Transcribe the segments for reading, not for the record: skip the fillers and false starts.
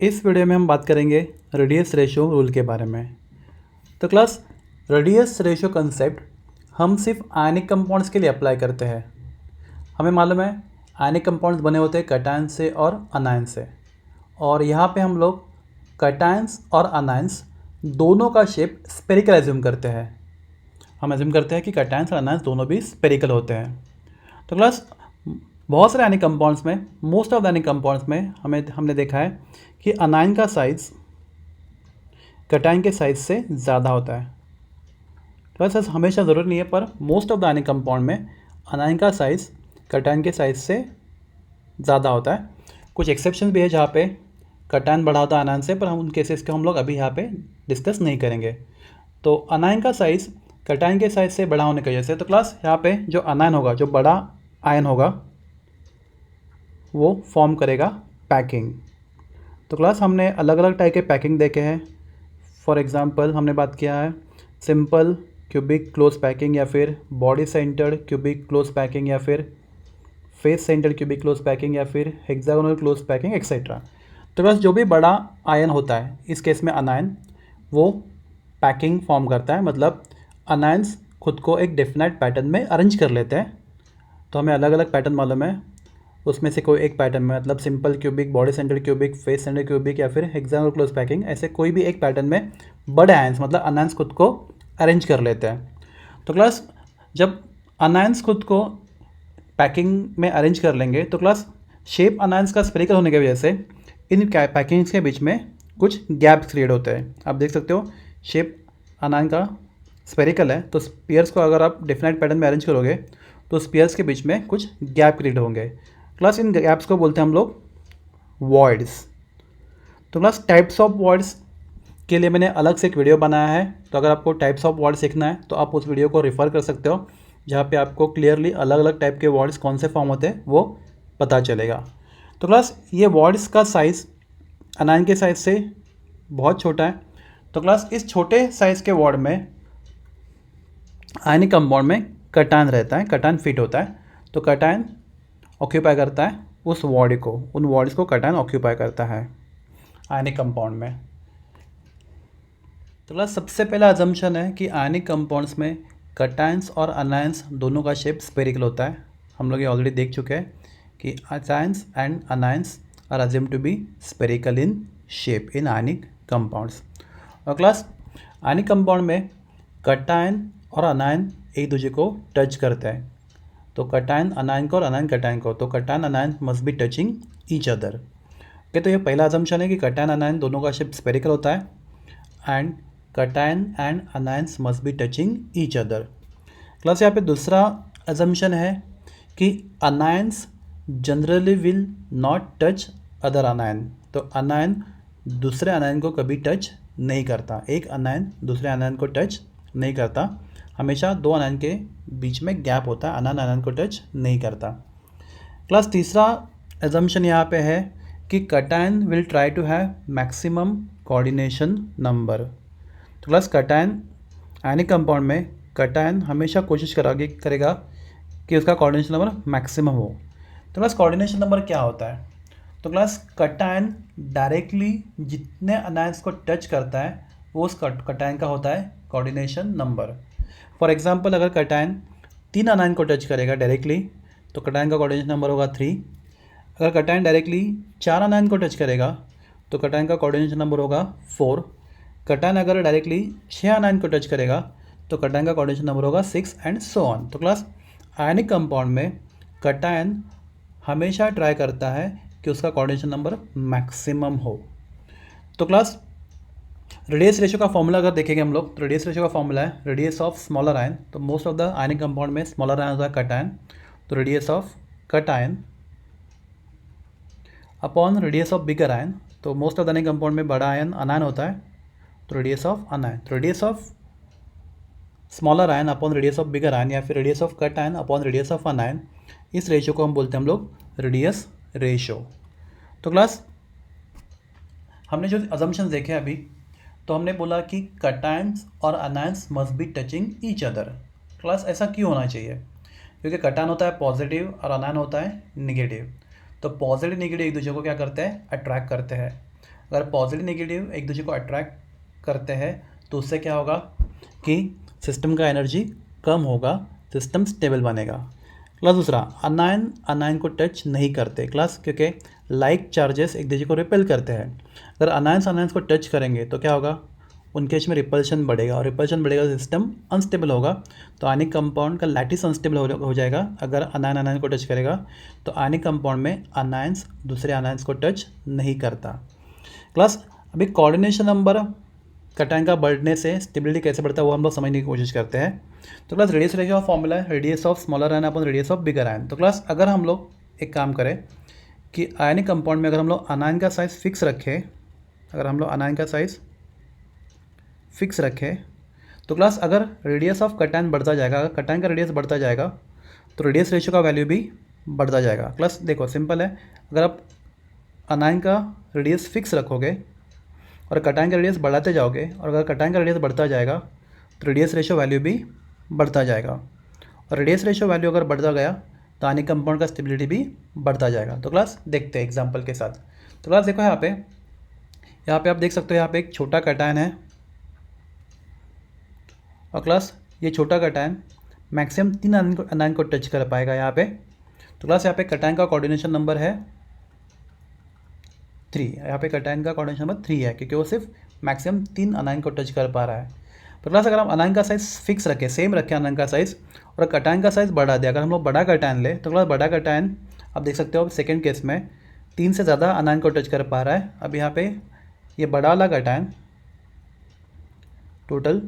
इस वीडियो में हम बात करेंगे रेडियस रेशो रूल के बारे में। तो क्लास, रेडियस रेशो कंसेप्ट हम सिर्फ आयनिक कंपाउंड्स के लिए अप्लाई करते हैं। हमें मालूम है आयनिक कंपाउंड्स बने होते हैं कैटायन से और अनायन से, और यहाँ पे हम लोग कैटायंस और अनायंस दोनों का शेप स्पेरिकल एज्यूम करते हैं। हम एज्यूम करते हैं कि कैटायंस और अनायंस दोनों भी स्पेरिकल होते हैं। तो क्लास, बहुत सारे आयनिक कंपाउंड्स में, most of the ionic compounds में हमने देखा है कि अनायन का साइज़ कैटायन के साइज़ से ज़्यादा होता है। क्लास, ऐसा हमेशा ज़रूरी नहीं है, पर most of the ionic compound में अनायन का साइज़ कैटायन के साइज़ से ज़्यादा होता है। कुछ एक्सेप्शन भी है जहाँ पे कैटायन बड़ा होता है अनायन से, पर हम उन केसेस को हम लोग अभी यहाँ पे डिस्कस नहीं करेंगे। तो अनायन का साइज़ कैटायन के साइज़ से बड़ा होने की वजह से, तो क्लास यहाँ पे जो अनायन होगा, जो बड़ा आयन होगा, वो फॉर्म करेगा पैकिंग। तो क्लास, हमने अलग अलग टाइप के पैकिंग देखे हैं। फॉर एग्जांपल हमने बात किया है सिंपल क्यूबिक क्लोज पैकिंग, या फिर body centred cubic close packing, या फिर face centred cubic close packing, या फिर हेक्सागोनल क्लोज पैकिंग एक्सेट्रा। तो क्लास, जो भी बड़ा आयन होता है, इस केस में अनायन, वो पैकिंग फॉर्म करता है। मतलब अनायंस खुद को एक डेफिनेट पैटर्न में अरेंज कर लेते हैं। तो हमें अलग अलग पैटर्न मालूम है, उसमें से कोई एक पैटर्न में, मतलब simple cubic, body centred cubic, face centred cubic, या फिर हेक्सागोनल क्लोज पैकिंग, ऐसे कोई भी एक पैटर्न में बड़े आयंस, मतलब अनायंस खुद को अरेंज कर लेते हैं। तो क्लास, जब अनायंस खुद को पैकिंग में अरेंज कर लेंगे, तो क्लास शेप अनायंस का स्फेरिकल होने की वजह से इन पैकिंग्स के बीच में कुछ गैप्स क्रिएट होते हैं। आप देख सकते हो शेप अनायन का स्फेरिकल है, तो स्पीयर्स को अगर आप डेफिनेट पैटर्न में अरेंज करोगे तो स्पीयर्स के बीच में कुछ गैप क्रिएट होंगे। क्लास, इन गैप्स को बोलते हैं हम लोग वॉइड्स। तो क्लास, टाइप्स ऑफ वॉइड्स के लिए मैंने अलग से एक वीडियो बनाया है। तो अगर आपको टाइप्स ऑफ वर्ड सीखना है तो आप उस वीडियो को रेफ़र कर सकते हो, जहाँ पे आपको क्लियरली अलग अलग टाइप के वर्ड्स कौन से फॉर्म होते हैं वो पता चलेगा। तो क्लास, ये वर्ड्स का साइज़ अनायन के साइज़ से बहुत छोटा है। तो क्लास, इस छोटे साइज़ के वर्ड में आयनिक कंपाउंड में कैटायन रहता है, कैटायन फिट होता है। तो कैटायन ऑक्यूपाई करता है उस वर्ड को, उन वर्ड्स को कैटायन ऑक्यूपाई करता है आयनिक कंपाउंड में। तो क्लास, सबसे पहला अजम्पशन है कि आयनिक कंपाउंड्स में कैटायंस और अनायंस दोनों का शेप स्फेरिकल होता है। हम लोग ये ऑलरेडी देख चुके हैं कि cations and anions are assume to be spherical in shape in ionic compounds. और क्लास, आयनिक कंपाउंड में कैटायन और अनायन एक दूसरे को टच करते हैं। तो कैटायन अनायन को और अनायन कैटायन को, तो cation अनायन must be touching each other. Okay, तो ये पहला अजम्पशन है कि कैटायन अनायन दोनों का शेप स्फेरिकल होता है and cation and anions must be touching each other. Class, यहाँ पे दूसरा अजम्पशन है कि anions generally will not touch other अनायन। तो अनायन दूसरे अनायन को कभी टच नहीं करता, एक अनायन दूसरे अनायन को टच नहीं करता। हमेशा दो अनायन के बीच में गैप होता है, अनायन अनायन को टच नहीं करता। क्लास, तीसरा अजम्पशन यहाँ पे है कि cation will try to have maximum coordination number. तो क्लास, कैटायन आयनिक कंपाउंड में कैटायन हमेशा कोशिश करेगा कि उसका कोऑर्डिनेशन नंबर मैक्सिमम हो। तो क्लास, कोऑर्डिनेशन नंबर क्या होता है? तो क्लास, कैटायन डायरेक्टली जितने अनायंस को टच करता है वो उस कैटायन का होता है कोऑर्डिनेशन नंबर। फॉर एग्जांपल, अगर कैटायन 3 अनायन को टच करेगा डायरेक्टली, तो कैटायन का कोऑर्डिनेशन नंबर होगा 3। अगर कैटायन डायरेक्टली 4 अनायन को टच करेगा तो कैटायन का कोऑर्डिनेशन नंबर होगा 4। कैटायन अगर डायरेक्टली 6 अनायन को टच करेगा तो कैटायन का कोऑर्डिनेशन नंबर होगा 6 एंड सो ऑन। तो क्लास, आयनिक कंपाउंड में कैटायन हमेशा ट्राई करता है कि उसका कोऑर्डिनेशन नंबर मैक्सिमम हो। तो क्लास, रेडियस रेशो का फॉर्मूला अगर देखेंगे हम लोग, तो रेडियस रेशो का फॉर्मूला है रेडियस ऑफ स्मॉलर आयन। तो most of the ionic compound में स्मॉलर आयन होता है कैटायन, तो radius of cation upon radius of bigger ion. तो most of the ionic compound में बड़ा आयन अनायन होता है, तो रेडियस ऑफ अनायन। तो radius of smaller ion upon radius of bigger ion, या फिर radius of cation upon radius of anion, इस रेशियो को हम बोलते हैं हम लोग रेडियस रेशो। तो क्लास, हमने जो अजम्पशंस देखे अभी, तो हमने बोला कि कैटायंस और anions must be touching each other. Class, ऐसा क्यों होना चाहिए? क्योंकि कैटायन होता है पॉजिटिव और अनायन होता है निगेटिव। तो पॉजिटिव निगेटिव एक दूसरे को क्या करते हैं? अट्रैक्ट करते हैं। अगर पॉजिटिव नेगेटिव एक दूसरे को अट्रैक्ट करते हैं तो उससे क्या होगा कि सिस्टम का एनर्जी कम होगा, सिस्टम स्टेबल बनेगा। क्लास दूसरा, अनायन अनायन को टच नहीं करते क्लास, क्योंकि लाइक चार्जेस एक दूसरे को रिपेल करते हैं। अगर अनायंस अनायंस को टच करेंगे तो क्या होगा, उनके बीच में रिपल्शन बढ़ेगा, और रिपल्शन बढ़ेगा तो सिस्टम अनस्टेबल होगा। तो आयनिक कंपाउंड का लैटिस अनस्टेबल हो जाएगा अगर अनायन अनायन को टच करेगा। तो आयनिक कंपाउंड में अनायंस दूसरे अनायंस को टच नहीं करता। क्लास अभी कोऑर्डिनेशन नंबर कटायन का बढ़ने से स्टेबिलिटी कैसे बढ़ता है वो हम लोग समझने की कोशिश करते हैं। तो class radius ratio of formula है radius of smaller ion upon radius of bigger ion. तो क्लास अगर हम लोग एक काम करें कि आयनिक कंपाउंड में अगर हम लोग अनायन का साइज़ फिक्स रखें, अगर हम लोग अनायन का साइज़ फिक्स रखें तो क्लास अगर रेडियस ऑफ कटायन बढ़ता जाएगा, अगर कटायन का रेडियस बढ़ता जाएगा तो रेडियस रेशियो का वैल्यू भी बढ़ता जाएगा। क्लास देखो सिंपल है, अगर आप अनायन का रेडियस फिक्स रखोगे और कटायन का रेडियस बढ़ाते जाओगे, और अगर कटायन का रेडियस बढ़ता जाएगा तो रेडियस रेशियो वैल्यू भी बढ़ता जाएगा, और रेडियस रेशियो वैल्यू अगर बढ़ता गया तो आयनिक कंपाउंड का स्टेबिलिटी भी बढ़ता जाएगा। तो क्लास देखते हैं एग्जांपल के साथ। तो क्लास देखो यहाँ पे आप देख सकते हो, यहाँ पे एक छोटा कटायन है, और क्लास ये छोटा कटायन मैक्सिमम 3 अनायन को टच कर पाएगा यहाँ पे। तो क्लास यहाँ पे कटायन का कोऑर्डिनेशन नंबर है 3, यहाँ पे कटायन का कोऑर्डिनेशन नंबर 3 है, क्योंकि वो सिर्फ मैक्सिमम 3 अनायन को टच कर पा रहा है। तो क्लास अगर हम अनायन का साइज़ फिक्स रखें, सेम रखें अनायन का साइज़, और कटायन का साइज़ बढ़ा दें, अगर हम लोग बड़ा कटायन ले तो क्लास बड़ा कटायन आप देख सकते हो सेकेंड केस में 3 से ज़्यादा अनायन को टच कर पा रहा है। अब यहाँ पे ये बड़ा वाला कटायन टोटल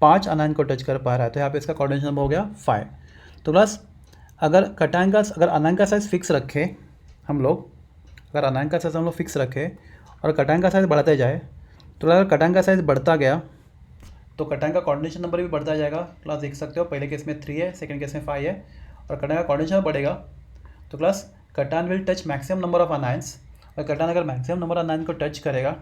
5 अनायन को टच कर पा रहा है, तो यहाँ पे इसका कोऑर्डिनेशन नंबर हो गया 5। तो क्लास अगर अनायन का साइज़ फिक्स रखें हम लोग, अगर अनायन का साइज़ हम लोग फिक्स रखें और कटायन का साइज़ बढ़ाते जाए, तो अगर कटायन का साइज़ बढ़ता गया तो कटायन का कोऑर्डिनेशन नंबर भी बढ़ता जाएगा। क्लास देख सकते हो पहले केस में 3 है, सेकंड केस में 5 है, और कटायन का कोऑर्डिनेशन बढ़ेगा तो class cation will touch maximum number of anions, और कटायन अगर मैक्सिमम नंबर अनायन को टच करेगा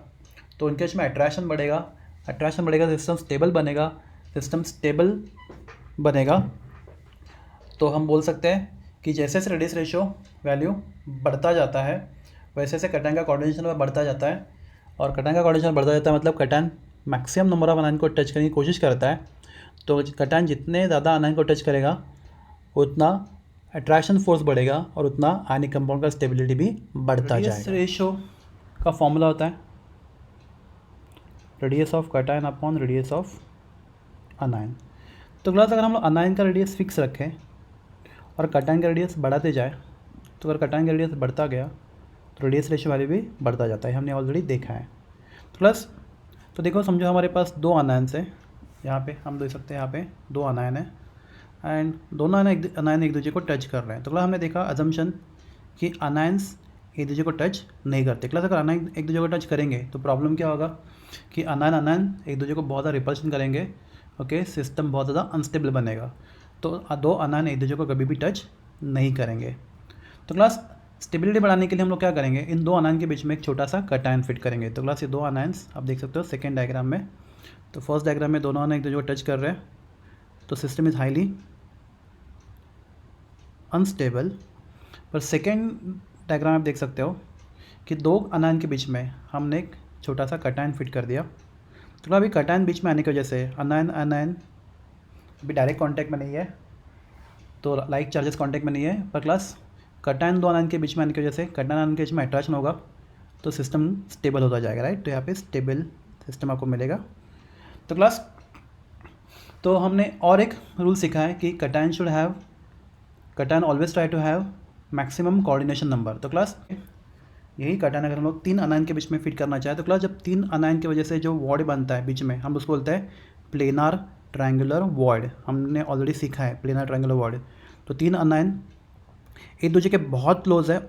तो उनके बीच में अट्रैक्शन बढ़ेगा, अट्रैक्शन बढ़ेगा सिस्टम स्टेबल बनेगा, सिस्टम स्टेबल बनेगा। तो हम बोल सकते हैं कि जैसे जैसे रेडियस रेशियो वैल्यू बढ़ता जाता है वैसे वैसे कटायन का कोऑर्डिनेशन नंबर बढ़ता जाता है, और कटायन का कोऑर्डिनेशन बढ़ता जाता है मतलब कटायन मैक्सिमम नंबर ऑफ अनायन को टच करने की कोशिश करता है। तो कटायन जितने ज़्यादा अनायन को टच करेगा उतना अट्रैक्शन फोर्स बढ़ेगा और उतना आयनिक कंपाउंड का स्टेबिलिटी भी बढ़ता जाएगा। रेडियस रेशियो का फॉर्मूला होता है radius of cation upon radius of anion. तो क्लास अगर हम लोग अनायन का रेडियस फिक्स रखें और कटायन का रेडियस बढ़ाते जाए, तो अगर कटायन का रेडियस बढ़ता गया तो रेडियस रेशियो वैल्यू भी बढ़ता जाता है, हमने ऑलरेडी देखा है। तो क्लास तो देखो समझो हमारे पास 2 अनायंस है, यहाँ पे हम देख सकते हैं यहाँ पे 2 अनायन है, एंड दोनों अनायन एक दूसरे को टच कर रहे हैं। तो क्लास हमने देखा अजम्पशन कि अनायंस एक दूसरे को टच नहीं करते। क्लास अगर अनायन एक दूसरे को टच करेंगे तो प्रॉब्लम क्या होगा कि अनायन एक दूसरे को बहुत ज़्यादा रिपल्शन करेंगे, ओके, सिस्टम बहुत ज़्यादा अनस्टेबल बनेगा। तो 2 अनायन एक दूसरे को कभी भी टच नहीं करेंगे। तो क्लास स्टेबिलिटी बढ़ाने के लिए हम लोग क्या करेंगे, इन 2 अनायन के बीच में एक छोटा सा कटायन फिट करेंगे। तो क्लास ये 2 अनायंस आप देख सकते हो सेकेंड डायग्राम में। तो फर्स्ट डायग्राम में दोनों अनायन एक दूसरे को टच कर रहे हैं, तो सिस्टम इज़ हाईली अनस्टेबल। पर सेकेंड डायग्राम आप देख सकते हो कि 2 अनायन के बीच में हमने एक छोटा सा कटायन फिट कर दिया। तो अभी कटायन बीच में आने की वजह से अनायन अभी डायरेक्ट कॉन्टैक्ट में नहीं है, तो लाइक चार्जेस कॉन्टैक्ट में नहीं है, पर क्लास कटायन 2 अनायन के बीच में आने की वजह से कटायन अनायन के बीच में अट्रैक्शन होगा तो सिस्टम स्टेबल होता जाएगा, राइट। तो यहाँ पे स्टेबल सिस्टम आपको मिलेगा। तो क्लास तो हमने और एक रूल सीखा है कि cation always try to have maximum coordination number. तो क्लास यही कटायन अगर हम लोग 3 अनायन के बीच में फिट करना चाहें तो क्लास जब 3 अनायन की वजह से जो वॉइड बनता है बीच में, हम उसको बोलते हैं प्लेनार ट्रायंगुलर वॉइड। हमने ऑलरेडी सीखा है प्लेनार ट्रायंगुलर वॉइड। तो 3 अनायन एक दूसरे के बहुत क्लोज है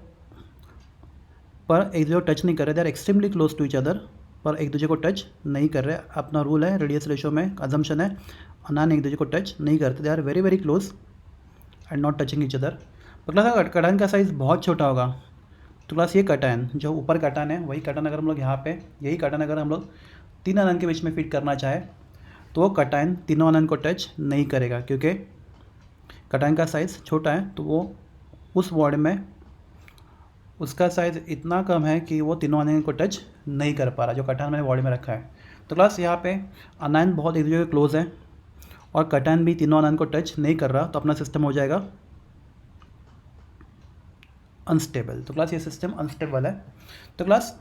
पर एक दूसरे को टच नहीं कर रहे, they are extremely close to each other, पर एक दूसरे को टच नहीं कर रहे। अपना रूल है रेडियस रेशियो में अजम्पशन है अनायन एक दूसरे को टच नहीं करते, they are very very close and not touching each other. पर क्लास कटायन का साइज़ बहुत छोटा होगा, तो क्लास ये कटायन जो ऊपर कटायन है वही कटायन अगर हम लोग यहाँ पे यही कटायन अगर हम लोग 3 अनायन के बीच में फिट करना चाहे तो वो कटायन तीनों अनायन को टच नहीं करेगा, क्योंकि कटायन का साइज़ छोटा है तो वो उस वॉइड में उसका साइज़ इतना कम है कि वो तीनों अनायन को टच नहीं कर पा रहा, जो कटायन मैंने बॉडी में रखा है। तो क्लास यहाँ पे अनायन बहुत एक दूसरे के क्लोज है और कटायन भी तीनों अनायन को टच नहीं कर रहा, तो अपना सिस्टम हो जाएगा अनस्टेबल। तो क्लास ये सिस्टम अनस्टेबल है। तो क्लास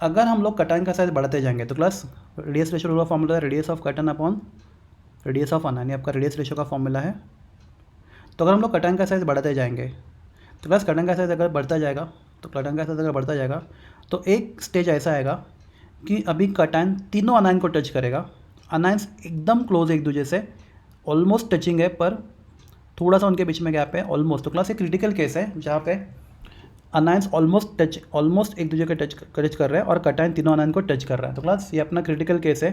अगर हम लोग कटायन का साइज बढ़ाते जाएंगे तो class radius ratio rule of formula है radius of cation upon radius of anion, आपका रेडियस रेशियो का फॉर्मूला है। तो अगर हम लोग कटायन का साइज बढ़ाते जाएंगे तो क्लास कटायन का साइज अगर बढ़ता जाएगा तो एक स्टेज ऐसा आएगा कि अभी कटायन तीनों अनायन को टच करेगा। अनायंस एकदम क्लोज एक दूसरे से, ऑलमोस्ट टचिंग है पर थोड़ा सा उनके बीच में गैप है, ऑलमोस्ट। तो क्लास एक क्रिटिकल केस है जहाँ पे अनायंस ऑलमोस्ट एक दूसरे को टच कर रहे हैं और कटायन तीनों अनायन को टच कर रहा है। तो क्लास ये अपना क्रिटिकल केस है।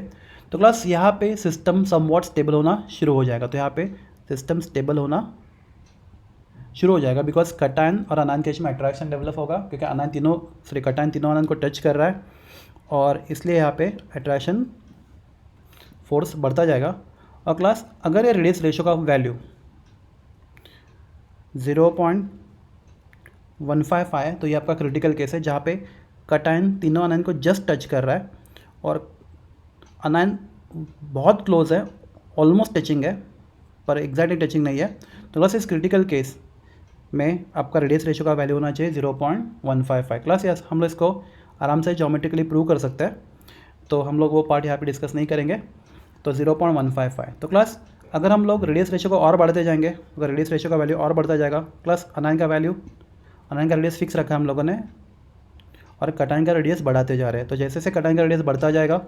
तो क्लास यहाँ पे सिस्टम समवॉट स्टेबल होना शुरू हो जाएगा। तो यहाँ पे सिस्टम स्टेबल होना शुरू हो जाएगा बिकॉज कटायन और अनायन के बीच में अट्रैक्शन डेवलप होगा, क्योंकि कटायन तीनों अनायन को टच कर रहा है और इसलिए यहाँ पे अट्रैक्शन फोर्स बढ़ता जाएगा। और क्लास अगर ये रेडियस रेशियो का वैल्यू 0.155 है तो ये आपका क्रिटिकल केस है जहाँ पे कटायन तीनों अनायन को जस्ट टच कर रहा है और अनायन बहुत क्लोज है, ऑलमोस्ट टचिंग है पर एग्जैक्टली टचिंग नहीं है। तो क्लास इस क्रिटिकल केस में आपका रेडियस रेशियो का वैल्यू होना चाहिए 0.155। क्लास यस हम लोग इसको आराम से ज्योमेट्रिकली प्रूव कर सकते हैं, तो हम लोग वो पार्ट यहाँ पे डिस्कस नहीं करेंगे। तो 0.155। तो क्लास अगर हम लोग रेडियस रेशियो को और बढ़ते जाएंगे, अगर रेडियस रेशियो का वैल्यू और बढ़ता जाएगा, प्लस अनायन का रेडियस फिक्स रखा है हम लोगों ने और कटायन का रेडियस बढ़ाते जा रहे हैं। तो जैसे जैसे कटायन का रेडियस बढ़ता जाएगा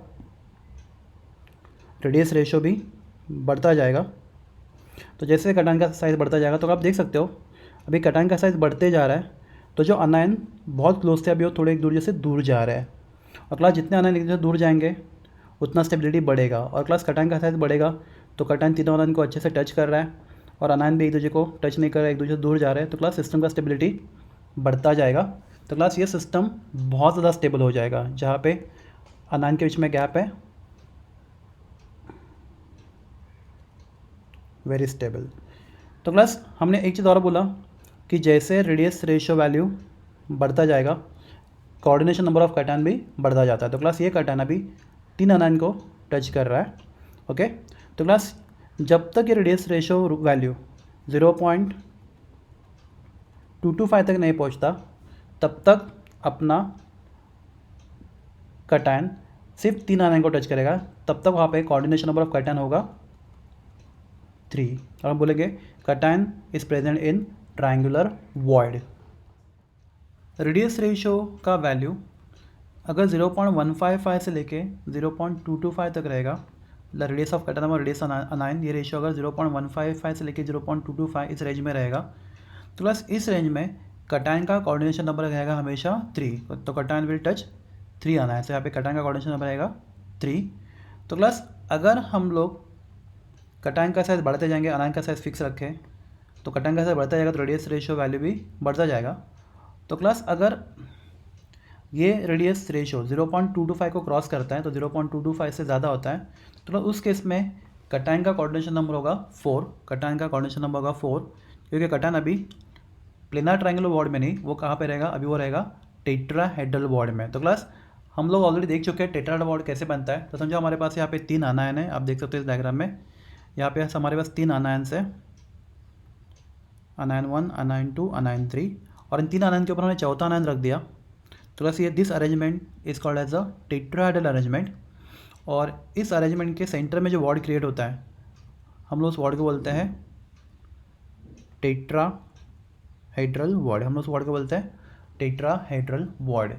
रेडियस रेशियो भी बढ़ता जाएगा। तो जैसे कटायन का साइज़ बढ़ता जाएगा तो आप देख सकते हो अभी कटायन का साइज़ बढ़ते जा रहा है, तो जो अनायन बहुत क्लोज थे अभी वो थोड़े एक दूसरे से दूर जा रहे हैं। और क्लास जितने अनायन एक दूसरे से दूर जाएंगे उतना स्टेबिलिटी बढ़ेगा और क्लास कटायन का साइज़ बढ़ेगा तो कटायन तीनों अनायन को अच्छे से टच कर रहा है और अनायन भी एक दूसरे को टच नहीं कर रहा है, एक दूसरे से दूर जा रहे हैं। तो क्लास सिस्टम का स्टेबिलिटी बढ़ता जाएगा। तो क्लास ये सिस्टम बहुत ज़्यादा स्टेबल हो जाएगा जहाँ पे अनायन के बीच में गैप है, वेरी स्टेबल। तो क्लास हमने एक चीज़ और बोला कि जैसे रेडियस रेशियो वैल्यू बढ़ता जाएगा कोऑर्डिनेशन नंबर ऑफ कटायन भी बढ़ता जाता है। तो क्लास ये कटायन अभी 3 अनायन को टच कर रहा है। ओके, तो क्लास जब तक ये रेडियस रेशियो वैल्यू 0.225 तक नहीं पहुंचता तब तक अपना कटायन सिर्फ 3 अनायन को टच करेगा, तब तक वहाँ पे कोऑर्डिनेशन नंबर ऑफ कटायन होगा 3 और हम बोलेंगे cation is present in triangular void. Radius ratio का वैल्यू अगर 0.155 से लेके 0.225 तक रहेगा, रेडियस ऑफ कटायन और रेडियस अनायन, ये रेशियो अगर 0.155 से लेके 0.225 इस रेंज में रहेगा तो प्लस इस रेंज में कटायन का कोऑर्डिनेशन नंबर रहेगा हमेशा 3। तो कटायन विल टच 3 अनायन, तो यहाँ पे कटायन का कोऑर्डिनेशन नंबर रहेगा 3। तो प्लस अगर हम लोग कटायन का साइज बढ़ते जाएंगे, अनायन का साइज फिक्स रखें तो कटायन का साइज बढ़ता जाएगा तो रेडियस रेशियो वैल्यू भी बढ़ता जाएगा। तो क्लास अगर ये रेडियस रेशियो 0.225 को क्रॉस करता है तो 0.225 से ज़्यादा होता है तो उस केस में कटायन का कोऑर्डिनेशन नंबर होगा 4। कटायन का कोऑर्डिनेशन नंबर होगा 4 क्योंकि कटायन अभी प्लेनर ट्रायंगुलर वॉर्ड में नहीं, वो कहाँ पे रहेगा, अभी वो रहेगा टेट्राहेड्रल वॉर्ड में। तो क्लास हम लोग ऑलरेडी देख चुके हैं टेट्राहेड्रल वॉर्ड कैसे बनता है। तो समझो हमारे पास यहाँ पे 3 अनायन है, आप देख सकते हो इस डायग्राम में। यहाँ पे हमारे पास 3 अनायन है, अनायन 1, अनायन 2, अनायन 3, और इन 3 अनायन के ऊपर हमने चौथा अनायन रख दिया। तो बस ये this arrangement is called as a tetrahedral arrangement. और इस अरेंजमेंट के सेंटर में जो वॉर्ड क्रिएट होता है हम लोग उस वॉर्ड को बोलते हैं टेट्राहेड्रल वॉर्ड। हम लोग उस वॉर्ड को बोलते हैं टेट्राहेड्रल वॉर्ड।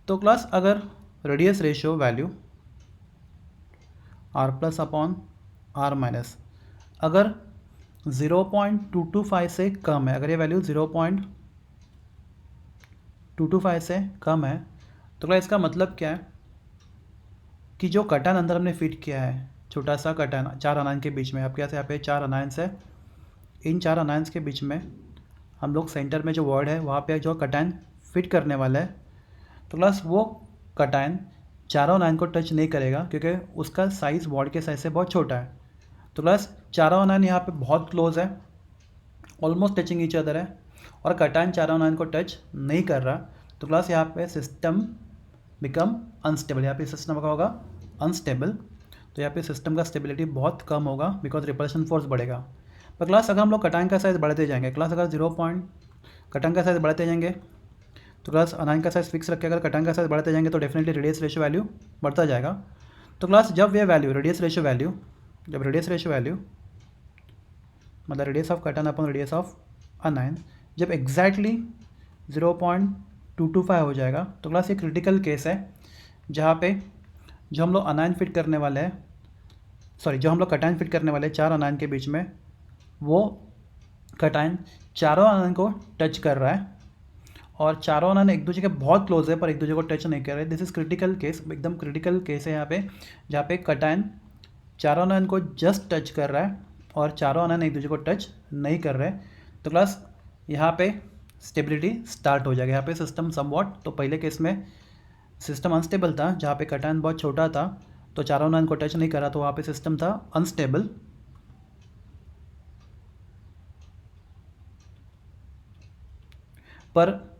तो क्लास अगर radius ratio value r plus upon r minus अगर 0.225 से कम है, अगर ये वैल्यू 0.225 से कम है तो क्या इसका मतलब क्या है कि जो कटायन अंदर हमने फिट किया है, छोटा सा कटायन 4 अनायन के बीच में, आपके यहाँ पे 4 अनायंस है, इन 4 अनायंस के बीच में हम लोग सेंटर में जो वर्ड है वहाँ पे जो कटायन फिट करने वाला है तो क्लास वो कटायन चारों अनायन को टच नहीं करेगा क्योंकि उसका साइज़ वर्ड के साइज से बहुत छोटा है। तो क्लास चारों अनायन यहाँ पे बहुत क्लोज है, ऑलमोस्ट टचिंग ईच अदर है और कटायन चारों अनायन को टच नहीं कर रहा, तो क्लास यहाँ पे सिस्टम बिकम अनस्टेबल, यहाँ पे सिस्टम का होगा अनस्टेबल। तो यहाँ पे सिस्टम का स्टेबिलिटी बहुत कम होगा बिकॉज रिपल्शन फोर्स बढ़ेगा। पर क्लास अगर हम लोग कटायन का साइज़ बढ़ते जाएंगे, क्लास अगर कटायन का साइज़ बढ़ते जाएंगे तो क्लास अनायन का साइज़ फिक्स रखे, अगर कटायन का साइज़ बढ़ते जाएंगे तो डेफिनेटली रेडियस रेशियो वैल्यू बढ़ता जाएगा। तो क्लास जब ये वैल्यू रेडियस रेशियो वैल्यू मतलब radius of cation upon radius of अनायन जब एग्जैक्टली 0.225 हो जाएगा, तो क्लास ये क्रिटिकल केस है जहाँ पे जो हम लोग अनायन फिट करने वाले हैं, जो हम लोग कटायन फिट करने वाले 4 अनायन के बीच में, वो कटायन चारों अनायन को टच कर रहा है और चारों अनायन एक दूसरे के बहुत क्लोज है पर एक दूसरे को टच नहीं कर रहे। दिस इज क्रिटिकल केस, एकदम क्रिटिकल केस है यहाँ पे, जहाँ पे कटायन चारों अनायन को जस्ट टच कर रहा है और चारों अनायन एक दूसरे को टच नहीं कर रहे। तो क्लास यहाँ पे स्टेबिलिटी स्टार्ट हो जाएगा, यहाँ पे सिस्टम समवॉट, तो पहले केस में सिस्टम अनस्टेबल था जहाँ पे कटायन बहुत छोटा था तो चारों अनायन को टच नहीं करा, तो वहाँ पे सिस्टम था अनस्टेबल। पर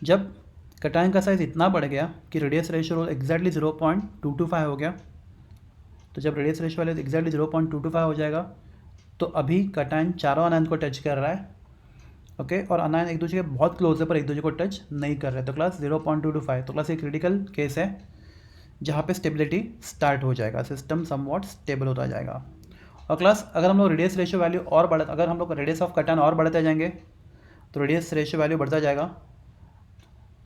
जब कटायन का साइज़ इतना बढ़ गया कि रेडियस रेशियो एग्जैक्टली 0.225 हो गया, तो जब रेडियस रेशियो वाले एग्जैक्टली 0.225 हो जाएगा तो अभी कटायन चारों अनायन को टच कर रहा है, ओके, और अनायन एक दूसरे के बहुत क्लोज है पर एक दूसरे को टच नहीं कर रहे। तो क्लास 0.225, तो क्लास ये क्रिटिकल केस है जहाँ पे स्टेबिलिटी स्टार्ट हो जाएगा, सिस्टम समवॉट स्टेबल होता जाएगा। और क्लास अगर हम लोग रेडियस रेशियो वैल्यू और अगर हम लोग रेडियस ऑफ कटायन और बढ़ते जाएंगे तो रेडियस रेशियो वैल्यू बढ़ता जाएगा।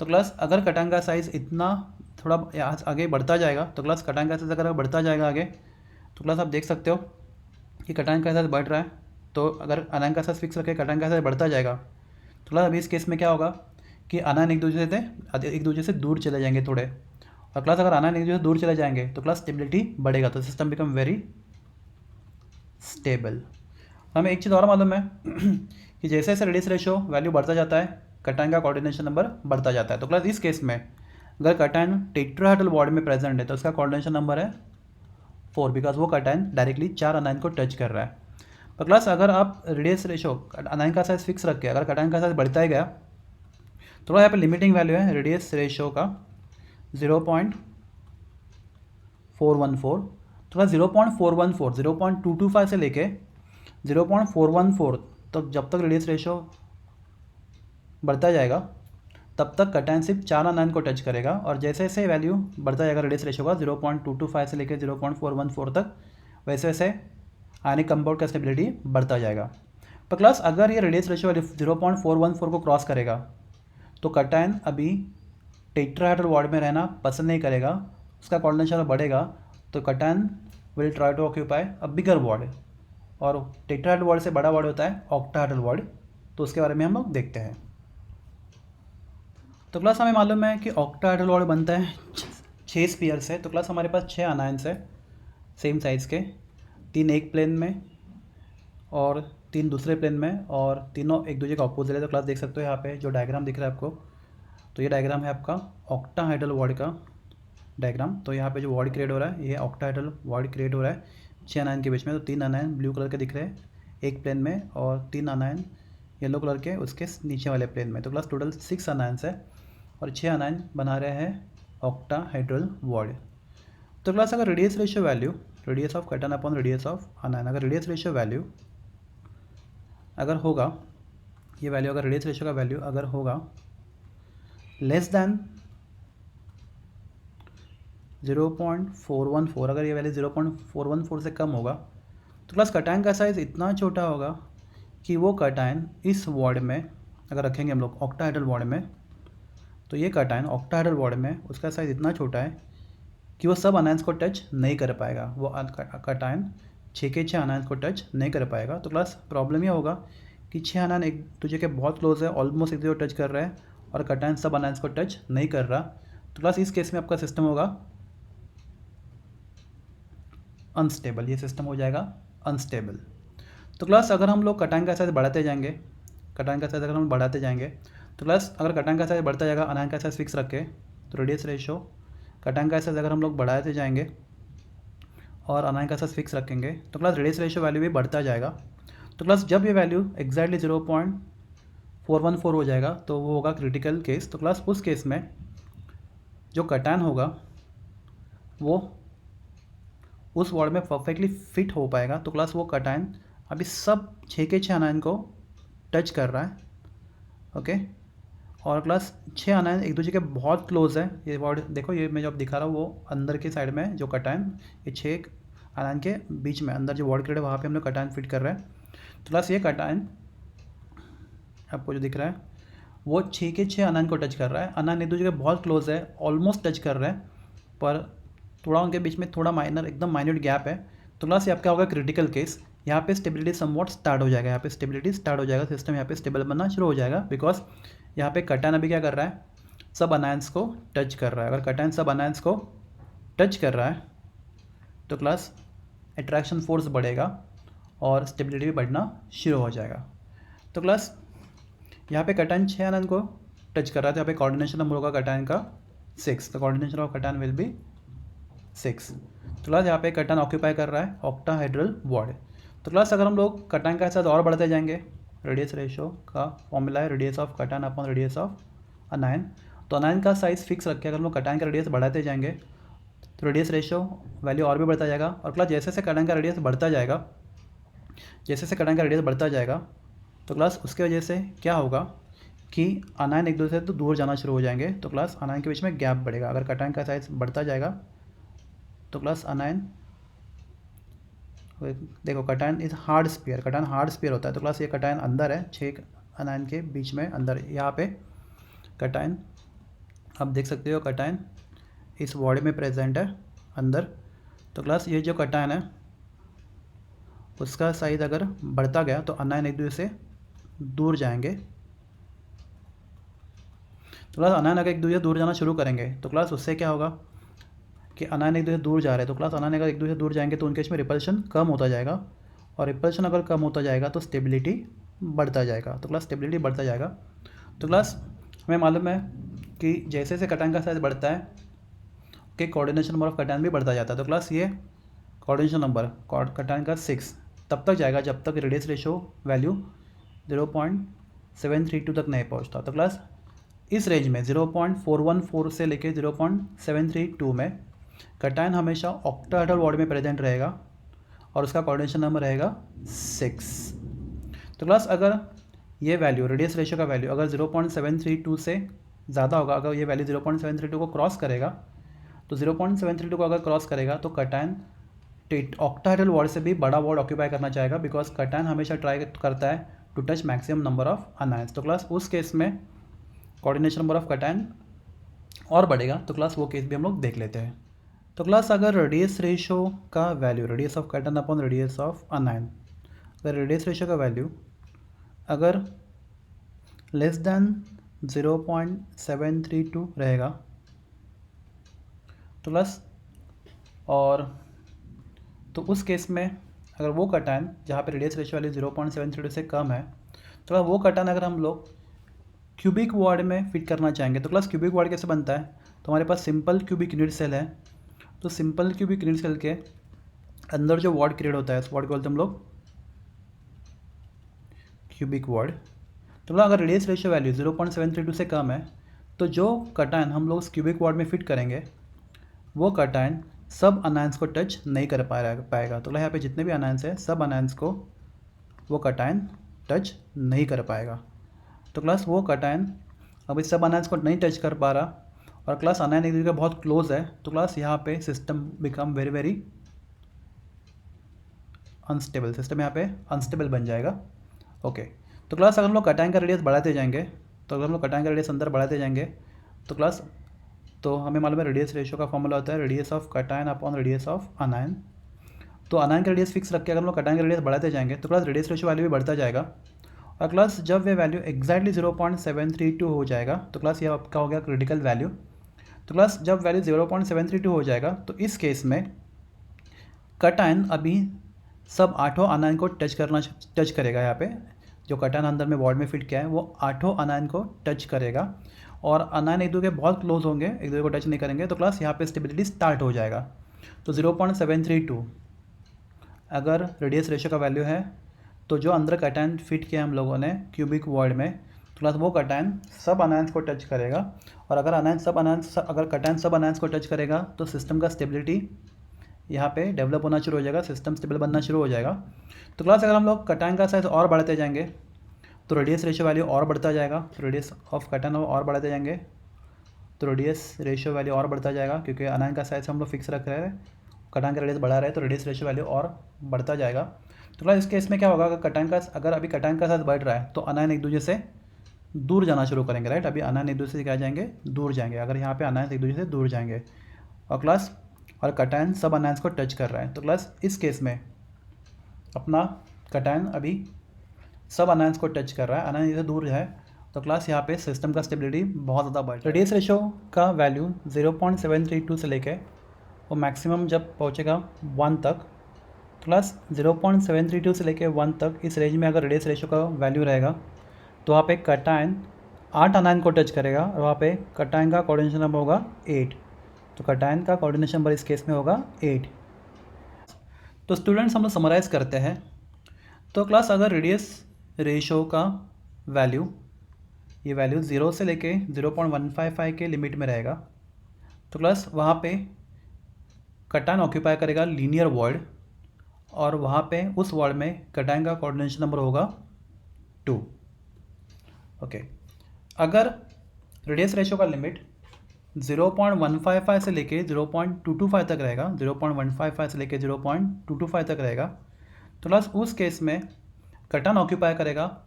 तो क्लास अगर कटायन का साइज़ इतना थोड़ा आगे बढ़ता जाएगा, तो क्लास कटायन का साइज़ अगर बढ़ता जाएगा आगे, तो क्लास आप देख सकते हो कि कटायन का साइज़ बढ़ रहा है, तो अगर अनायन का साइज़ फिक्स रखे कटायन का साइज़ बढ़ता जाएगा, तो क्लास अभी इस केस में क्या होगा कि अनायन एक दूसरे से दूर चले जाएंगे थोड़े, और क्लास अगर अनायन एक दूसरे से दूर चले जाएंगे तो क्लास स्टेबिलिटी बढ़ेगा, तो सिस्टम बिकम वेरी स्टेबल। हमें एक चीज़ और मालूम है कि जैसे जैसे रेडियस रेशियो वैल्यू बढ़ता जाता है कटायन का कोऑर्डिनेशन नंबर बढ़ता जाता है। तो क्लास इस केस में अगर कटायन टेट्राहेड्रल बॉन्ड में प्रेजेंट है तो उसका कोऑर्डिनेशन नंबर है 4, बिकॉज वो कटायन डायरेक्टली 4 अनायन को टच कर रहा है। तो क्लास अगर आप रेडियस रेशियो अनायन का साइज फिक्स रख के अगर कटायन का साइज बढ़ता ही गया, तो यहाँ पे लिमिटिंग वैल्यू है रेडियस रेशियो का 0.414, तो 0.225 से लेके 0.414 तक जब तक रेडियस रेशियो बढ़ता जाएगा तब तक कटायन सिर्फ 4 अनायन को टच करेगा, और जैसे जैसे वैल्यू बढ़ता जाएगा रेडियस रेशियो का 0.225 से लेकर 0.414 तक, वैसे वैसे आयनिक कंपाउंड का स्टेबिलिटी बढ़ता जाएगा। पर क्लास अगर ये रेडियस रेशियो वैल्यू 0.414 को क्रॉस करेगा तो कटायन अभी टेट्राहेड्रल बॉन्ड में रहना पसंद नहीं करेगा, उसका कोऑर्डिनेशन बढ़ेगा, तो cation will try to occupy a bigger bond, और टेट्राहेड्रल बॉन्ड से बड़ा बॉन्ड होता है ऑक्टाहेड्रल बॉन्ड, तो उसके बारे में हम लोग देखते हैं। तो क्लास हमें मालूम है कि ऑक्टाहेड्रल बॉन्ड बनता है 6 स्फीयर से। तो क्लास हमारे पास 6 अनायंस है सेम साइज़ के, 3 एक प्लेन में और 3 दूसरे प्लेन में, और तीनों एक दूसरे का ऑपोजिट है। तो क्लास देख सकते हो यहाँ पे जो डायग्राम दिख रहा है आपको, तो ये डायग्राम है आपका ऑक्टाहेड्रल बॉन्ड का डायग्राम। तो यहाँ पे जो बॉन्ड क्रिएट हो रहा है ये ऑक्टाहेड्रल बॉन्ड क्रिएट हो रहा है 6 अनायन के बीच में। तो 3 अनायन ब्लू कलर के दिख रहे हैं एक प्लेन में और 3 अनायन येलो कलर के उसके नीचे वाले प्लेन में। तो क्लास टोटल 6 अनायंस है और 6 अनायन बना रहे हैं ऑक्टाहेड्रल बॉन्ड। तो क्लास अगर radius ratio value radius of cation upon radius of अनायन, अगर रेडियस रेशियो वैल्यू अगर होगा, ये वैल्यू अगर रेडियस रेशियो का वैल्यू अगर होगा लेस दैन 0.414, अगर ये वैल्यू 0.414 से कम होगा तो क्लास कटायन का साइज़ इतना छोटा होगा कि वो कटायन इस बॉन्ड में अगर रखेंगे हम लोग ऑक्टाहेड्रल बॉन्ड में, तो ये कटायन ऑक्टाहेड्रल बॉन्ड में उसका साइज़ इतना छोटा है कि वो सब अनायंस को टच नहीं कर पाएगा, वो कटायन 6 के 6 अनायंस को टच नहीं कर पाएगा। तो क्लास प्रॉब्लम ये होगा कि 6 अनायन एक दूसरे के बहुत क्लोज है, ऑलमोस्ट एक दूसरे को टच कर रहे हैं, और कटायन सब अनायंस को टच नहीं कर रहा। तो क्लास इस केस में आपका सिस्टम होगा अनस्टेबल, ये सिस्टम हो जाएगा अनस्टेबल। तो क्लास अगर हम लोग कटायन का साइज बढ़ाते जाएंगे, कटायन का साइज अगर हम बढ़ाते जाएंगे तो क्लास अगर कटायन का साइज बढ़ता जाएगा अनायन का साइज फिक्स रख के, तो रेडियस रेशियो कटायन का साइज अगर हम लोग बढ़ाते जाएंगे और अनायन का साइज फिक्स रखेंगे तो क्लास रेडियस रेशियो वैल्यू भी बढ़ता जाएगा। तो क्लास जब ये वैल्यू एग्जैक्टली 414 हो जाएगा तो वो होगा क्रिटिकल केस। तो क्लास उस केस में जो कटायन होगा वो उस वर्ड में परफेक्टली फिट हो पाएगा। तो क्लास वो कटायन अभी सब 6 के 6 अनायन को टच कर रहा है। ओके, और क्लास 6 अनायन एक दूसरे के बहुत क्लोज है। ये वर्ड देखो, ये मैं जो दिखा रहा हूँ वो अंदर के साइड में जो कटायन, ये 6 अनायन के बीच में अंदर जो वर्ड क्रिएट है वहाँ पे हम लोग कटायन फिट कर रहे हैं। तो क्लास ये कटायन आपको जो दिख रहा है वो 6 के 6 अनायन को टच कर रहा है। अनायन एक दूसरे के बहुत क्लोज है, ऑलमोस्ट टच कर रहे हैं, पर थोड़ा उनके बीच में थोड़ा माइनर एकदम माइन्यूट गैप है। तो क्लास ये आपका होगा क्रिटिकल केस। यहाँ पे स्टेबिलिटी समवॉट स्टार्ट हो जाएगा, यहाँ पे स्टेबिलिटी स्टार्ट हो जाएगा, सिस्टम यहाँ पे स्टेबल बनना शुरू हो जाएगा। बिकॉज यहाँ पे कटायन अभी क्या कर रहा है, सब अनायंस को टच कर रहा है। अगर कटायन सब अनायंस को टच कर रहा है तो क्लास अट्रैक्शन फोर्स बढ़ेगा और स्टेबिलिटी भी बढ़ना शुरू हो जाएगा। तो क्लास यहाँ पे कटायन 6 अनायन को टच कर रहा है, तो यहाँ पे कोऑर्डिनेशन नंबर होगा कटायन का 6। तो coordination of cation will be 6। तो क्लास यहाँ पे कटायन ऑक्यूपाई कर रहा है ऑक्टाहेड्रल वॉर्ड। तो क्लास अगर हम लोग कटायन का साथ और बढ़ते जाएंगे, रेडियस रेशियो का फॉर्मूला है radius of cation upon radius of anion. तो अनायन का साइज फिक्स रखे, अगर हम लोग कटायन का रेडियस बढ़ाते जाएंगे तो रेडियस रेशियो वैल्यू और भी बढ़ता जाएगा। और क्लास जैसे जैसे कटायन का रेडियस बढ़ता जाएगा, जैसे जैसे कटायन का रेडियस बढ़ता जाएगा तो क्लास उसके वजह से क्या होगा कि अनायन एक दूसरे से तो दूर जाना शुरू हो जाएंगे। तो क्लास अनायन के बीच में गैप बढ़ेगा। अगर कटायन का साइज बढ़ता जाएगा तो क्लास अनायन, देखो cation is hard sphere, cation hard sphere होता है। तो क्लास ये कटायन अंदर है 6 अनायन के बीच में अंदर, यहाँ पे कटायन आप देख सकते हो, कटायन इस बॉडी में प्रेजेंट है अंदर। तो क्लास ये जो कटायन है उसका साइज अगर बढ़ता गया तो अनायन एक दूसरे से दूर जाएंगे। तो क्लास अनायन अगर एक दूसरे दूर जाना शुरू करेंगे तो क्लास उससे क्या होगा कि अनायन एक दूसरे दूर जा रहे हैं। तो क्लास अनायन अगर एक दूसरे दूर जाएंगे तो उनके इसमें रिपल्शन कम होता जाएगा, और रिपल्शन अगर कम होता जाएगा तो स्टेबिलिटी बढ़ता जाएगा। तो क्लास स्टेबिलिटी बढ़ता जाएगा। तो क्लास हमें मालूम है कि जैसे जैसे कटायन का साइज बढ़ता है कि कोऑर्डिनेशन नंबर ऑफ कटायन भी बढ़ता जाता है। तो क्लास ये कोऑर्डिनेशन नंबर कटायन का 6 तब तक जाएगा जब तक रेडियस रेशियो वैल्यू 0.732 तक नहीं पहुंचता। तो क्लास इस रेंज में 0.414 से लेके 0.732 में कटायन हमेशा ऑक्टाहेड्रल वॉर्ड में प्रेजेंट रहेगा और उसका कोऑर्डिनेशन नंबर रहेगा 6। तो क्लास अगर ये वैल्यू रेडियस रेशियो का वैल्यू अगर 0.732 से ज़्यादा होगा, अगर ये वैल्यू 0.732 को क्रॉस करेगा तो 0.732 को अगर क्रॉस करेगा तो कटायन ऑक्टाहेड्रल वॉर्ड से भी बड़ा वॉर्ड ऑक्यूपाई करना चाहेगा। बिकॉज कटायन हमेशा ट्राई करता है to touch maximum number of anions. तो क्लास उस केस में कोऑर्डिनेशन नंबर ऑफ कटायन और बढ़ेगा। तो क्लास वो केस भी हम लोग देख लेते हैं। तो क्लास अगर रेडियस रेशियो का value radius of cation upon radius of अनायन, अगर रेडियस रेशियो का वैल्यू अगर लेस देन 0.732 रहेगा तो क्लास, और तो उस केस में अगर वो कटायन जहाँ पे रेडियस रेशियो वैल्यू 0.732 से कम है तो वो कटायन अगर हम लोग क्यूबिक वॉर्ड में फिट करना चाहेंगे तो क्लास क्यूबिक वॉर्ड कैसे बनता है, तो हमारे पास सिंपल क्यूबिक यूनिट सेल है। तो सिंपल क्यूबिक यूनिट सेल के अंदर जो वॉर्ड क्रिएट होता है उस वॉर्ड को बोलते हैं हम लोग क्यूबिक वॉर्ड। तो अगर रेडियस रेशियो वैल्यू 0.732 से कम है तो जो कटायन हम लोग उस क्यूबिक वॉर्ड में फिट करेंगे वो कटायन सब अनायंस को टच नहीं कर पाएगा। तो यहाँ पे जितने भी अनायंस है सब अनायंस को वो कटायन टच नहीं कर पाएगा। तो क्लास वो कटायन अभी सब अनायंस को नहीं टच कर पा रहा और क्लास अनायन एक दूसरे के बहुत क्लोज है। तो क्लास यहाँ पे system become very very unstable, system यहाँ पे अनस्टेबल बन जाएगा। ओके, तो क्लास अगर हम लोग कटायन का रेडियस बढ़ाते जाएंगे, तो अगर हम लोग कटायन का रेडियस अंदर बढ़ाते जाएंगे तो क्लास, तो हमें मालूम है रेडियस रेशियो का फॉर्मूला होता है radius of cation upon radius of anion. तो अनायन का रेडियस फिक्स रख के अगर हम लोग कटायन का रेडियस बढ़ाते जाएंगे तो क्लास रेडियस रेशियो वैल्यू भी बढ़ता जाएगा। और क्लास जब वे वैल्यू एग्जैक्टली 0.732 हो जाएगा तो क्लास ये आपका हो गया क्रिटिकल वैल्यू। तो क्लास जब वैल्यू 0.732 हो जाएगा तो इस केस में कटायन अभी सब 8 अनायन को टच करेगा। यहाँ पे जो कटायन अंदर में वॉर्ड में फिट किया है वो 8 अनायन को टच करेगा और अनायन एक दूसरे के बहुत क्लोज होंगे, एक दूसरे को टच नहीं करेंगे। तो क्लास यहाँ पे स्टेबिलिटी स्टार्ट हो जाएगा। तो 0.732 अगर रेडियस रेशियो का वैल्यू है तो जो अंदर कटायन फिट किया हम लोगों ने क्यूबिक वॉर्ड में, तो क्लास वो कटायन सब अनायंस को टच करेगा, और अगर कटायन सब अनायंस को टच करेगा तो सिस्टम का स्टेबिलिटी यहाँ पे डेवलप होना शुरू हो जाएगा, सिस्टम स्टेबल बनना शुरू हो जाएगा। तो क्लास अगर हम लोग कटायन का साइज और बढ़ाते जाएंगे तो रेडियस रेशियो वैल्यू और बढ़ता जाएगा, तो रेडियस ऑफ कटायन और बढ़ाते जाएंगे तो रेडियस रेशियो वैल्यू और बढ़ता जाएगा, क्योंकि अनायन का साइज हम लोग फिक्स रख रहे हैं, कटायन का रेडियस बढ़ा रहे हैं तो रेडियस रेशियो वैल्यू और बढ़ता जाएगा। तो क्लास इस केस में क्या होगा, अगर अभी कटायन का साइज बढ़ रहा है तो अनायन एक दूसरे से दूर जाना शुरू करेंगे, राइट। अभी अनायन एक दूसरे से क्या जाएंगे, दूर जाएंगे, अगर यहाँ पे अनायन एक दूसरे से दूर जाएंगे और कटायन सब अनायंस को टच कर रहा है। तो क्लास इस केस में अपना कटायन अभी सब अनायंस को टच कर रहा है, अनायन इधर दूर है, तो क्लास यहाँ पे सिस्टम का स्टेबिलिटी बहुत ज़्यादा बढ़, रेडियस रेशियो का वैल्यू 0.732 से लेके वो मैक्सिमम जब पहुँचेगा 1 तक, तो क्लास 0.732 से लेके 1 तक इस रेंज में अगर रेडियस रेशियो का वैल्यू रहेगा तो वहाँ पे कटायन 8 अनायन को टच करेगा, और वहाँ पे कटायन का कोऑर्डिनेशन नंबर होगा 8, तो कटायन का कोऑर्डिनेशन नंबर इस केस में होगा 8। तो स्टूडेंट्स हम लोग समराइज़ करते हैं। तो क्लास अगर रेडियस रेशियो का वैल्यू ये वैल्यू 0 से लेके 0.155 के लिमिट में रहेगा, तो क्लास वहाँ पे कटायन ऑक्यूपाई करेगा लीनियर वॉइड, और वहाँ पे उस वॉइड में कटायन का कोऑर्डिनेशन नंबर होगा 2। ओके, अगर रेडियस रेशियो का लिमिट 0.155 से लेके 0.225 तक रहेगा, 0.155 से लेके 0.225 तक रहेगा, तो क्लास उस केस में कटायन ऑक्यूपाई करेगा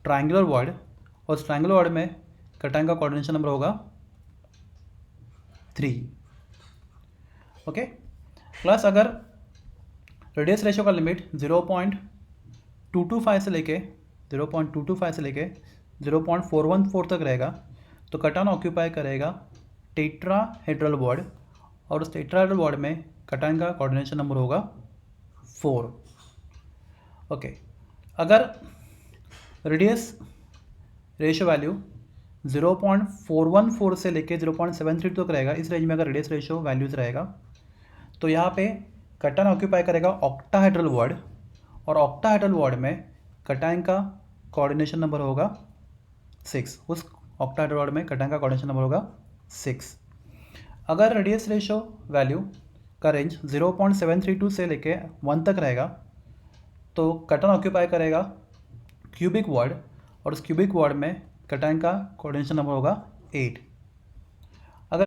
ट्रायंगुलर वॉइड, और उस ट्रायंगुलर वॉइड में कटायन का कोऑर्डिनेशन नंबर होगा 3। ओके, प्लस अगर रेडियस रेशियो का लिमिट 0.225 से लेके 0.414 तक रहेगा, तो कटायन ऑक्यूपाई करेगा टेट्राहेड्रल वॉइड, और उस टेट्राहेड्रल वॉइड में कटायन का कोऑर्डिनेशन नंबर होगा 4। ओके, अगर रेडियस रेशियो वैल्यू 0.414 से लेके 0.73 तक रहेगा, इस रेंज में अगर रेडियस रेशियो वैल्यूज रहेगा, तो यहाँ पे कटायन ऑक्यूपाई करेगा ऑक्टाहेड्रल वॉइड, और ऑक्टाहेड्रल वॉइड में कटायन का कोऑर्डिनेशन नंबर होगा 6। उस ऑक्टाहेड्रल वॉइड में कटायन का कोऑर्डिनेशन नंबर होगा 6। अगर रेडियस रेशियो वैल्यू का रेंज 0.732 से लेके 1 तक रहेगा, तो कटायन ऑक्यूपाई करेगा क्यूबिक वॉइड, और उस क्यूबिक वॉइड में कटायन का कोऑर्डिनेशन नंबर होगा 8। अगर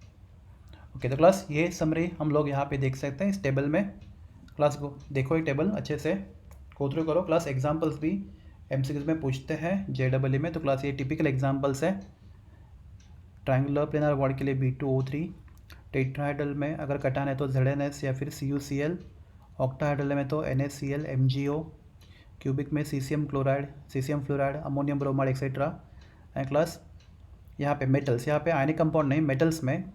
ओके, तो क्लास ये समरी हम लोग यहाँ पे देख सकते हैं इस टेबल में। क्लास को देखो, ये टेबल अच्छे से गो थ्रू करो। क्लास एग्जांपल्स भी एमसीक्यूज में पूछते हैं जेडब्ल्यू में, तो क्लास ये टिपिकल एग्जांपल्स है। ट्रायंगुलर प्लेनर वॉइड के लिए B2O3, टेट्राहेड्रल में अगर कटायन है तो ZnS या फिर CuCl, ऑक्टाहेड्रल में तो NaCl MgO, क्यूबिक में caesium chloride, caesium fluoride, ammonium bromide etcetera. And class यहाँ पे मेटल्स, यहाँ पे आयनिक कंपाउंड नहीं, मेटल्स में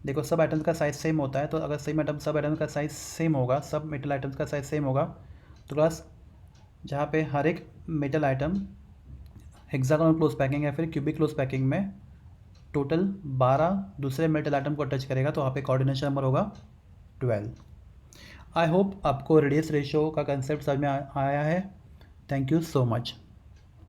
देखो सब आइटम्स का साइज सेम होता है, तो अगर सब आइटम्स का साइज सेम होगा, सब मेटल आइटम्स का साइज सेम होगा, तो क्लास जहाँ पे हर एक metal atom hexagonal close packing या फिर क्यूबिक क्लोज पैकिंग में टोटल 12 दूसरे मेटल आइटम को टच करेगा, तो वहाँ पे कोऑर्डिनेशन नंबर होगा 12। आई होप आपको रेडियस रेशियो का कंसेप्ट समझ में आया है। Thank you so much.